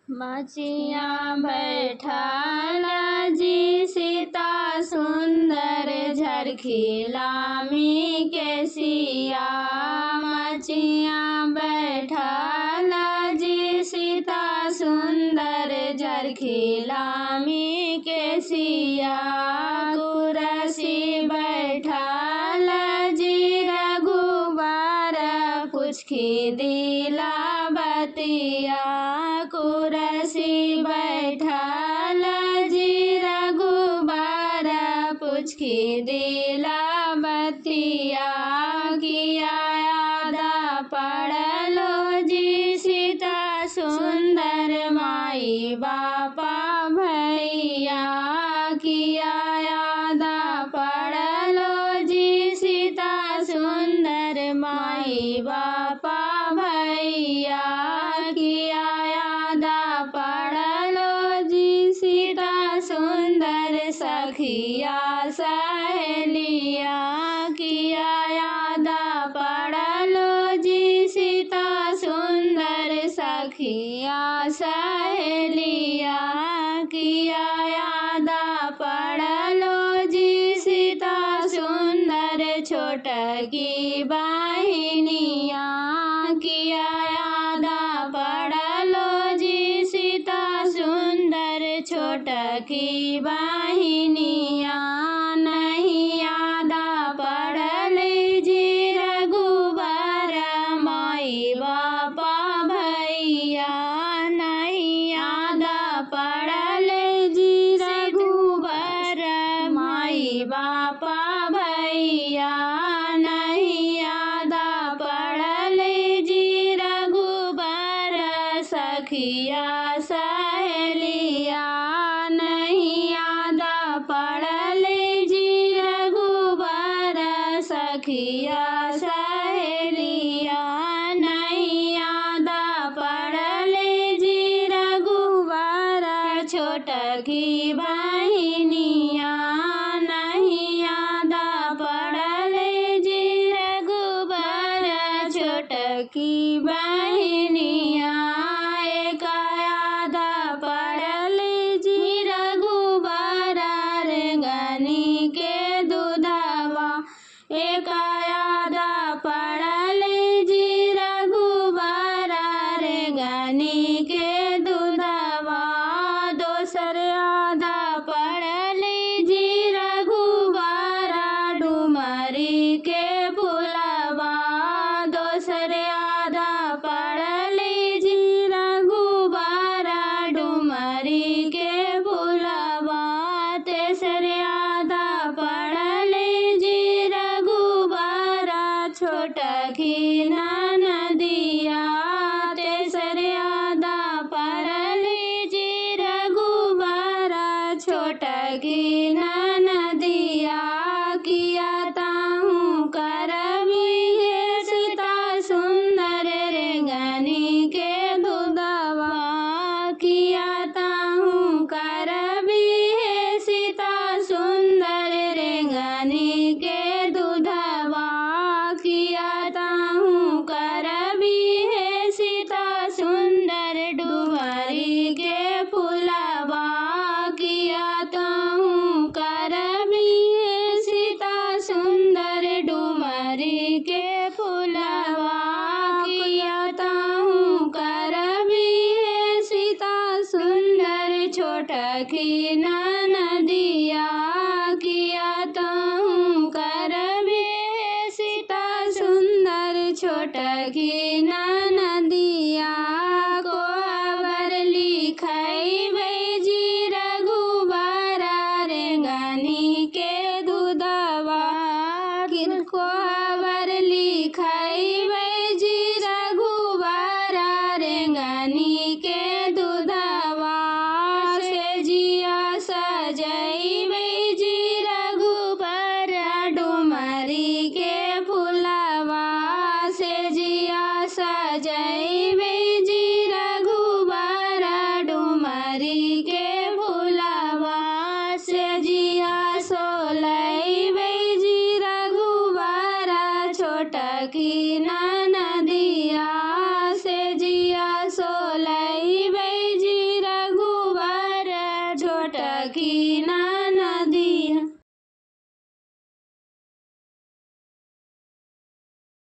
मचिया बैठाल जी सीता सुंदर झरखिलामी के सिया। मचिया बैठाल जी सीता सुंदर झरखिलामी के सिया। कुरसी बैठाल जी रघुबर पुछखी दिला बतिया। कुरसी बैठाल जी रघुबर पुछखी दिला बतिया। किया यादा पड़लो जी सीता सुंदर माई बापा भैया। किया यादा पड़लो जी सीता सुंदर माई बापा भैया। किया यादा पड़लो जी सीता सुंदर सखिया सहेलिया। किया यादा पड़लो जी सीता सुंदर सखिया सहेलिया। किया यादा पड़लो जी सीता सुंदर छोटकी बहिनिया। किया यादा पड़लो जी सीता सुंदर छोटकी बहिनिया। नहीं यादा पड़ल जी रघुबर माई बापा भैया। नहीं यादा पड़ल जी रघुबर माई बापा भैया। नहीं यादा पड़ल जी रघुबर सखिया सहेलिया। नहीं यादा पड़ल जी रघुबर सखिया सहेलिया। नहीं यादा पड़ल जी रघुबर छोटकी बहिनिया। नहीं यादा पड़ल जी रघुबर छोटकी बहिनिया। एक यादा पड़ल जी रघुबर रेंगनी के दूधवा। एक यादा पड़ल जी रघुबर रेंगनी के दूधवा। दोसर यादा पड़ल जी रघुबर डुमरी के फुलवा। दोसर यादा पड़ल जी रघुबर डुमरी के फुलवा। तेसर यादा पड़ल जी रघुबर छोटकी ननदिया। तेसर यादा पड़ल जी रघुबर छोटकी ननदिया। किया ताहू करबी हे सीता सुंदर रेंगनी के दूधवा। किया ताहू करबी हे सीता सुंदर रेंगनी के दूधवा। किया ताहू करबी हे सीता सुंदर डुमरी के फुलवा। किया ताहू करबी हे सीता सुंदर डुमरी के फुलवा। किया ताहू करबी हे सीता सुंदर छोटकी ननदिया। किया ताहू करबी हे सीता सुंदर छोटकी ननदिया। कोहबर लिखैबै जी रघुबर रेंगनी के दूधवा। कोहबर लिखैबै जी रघुबर रेंगनी के दूधवा। से जिया सखी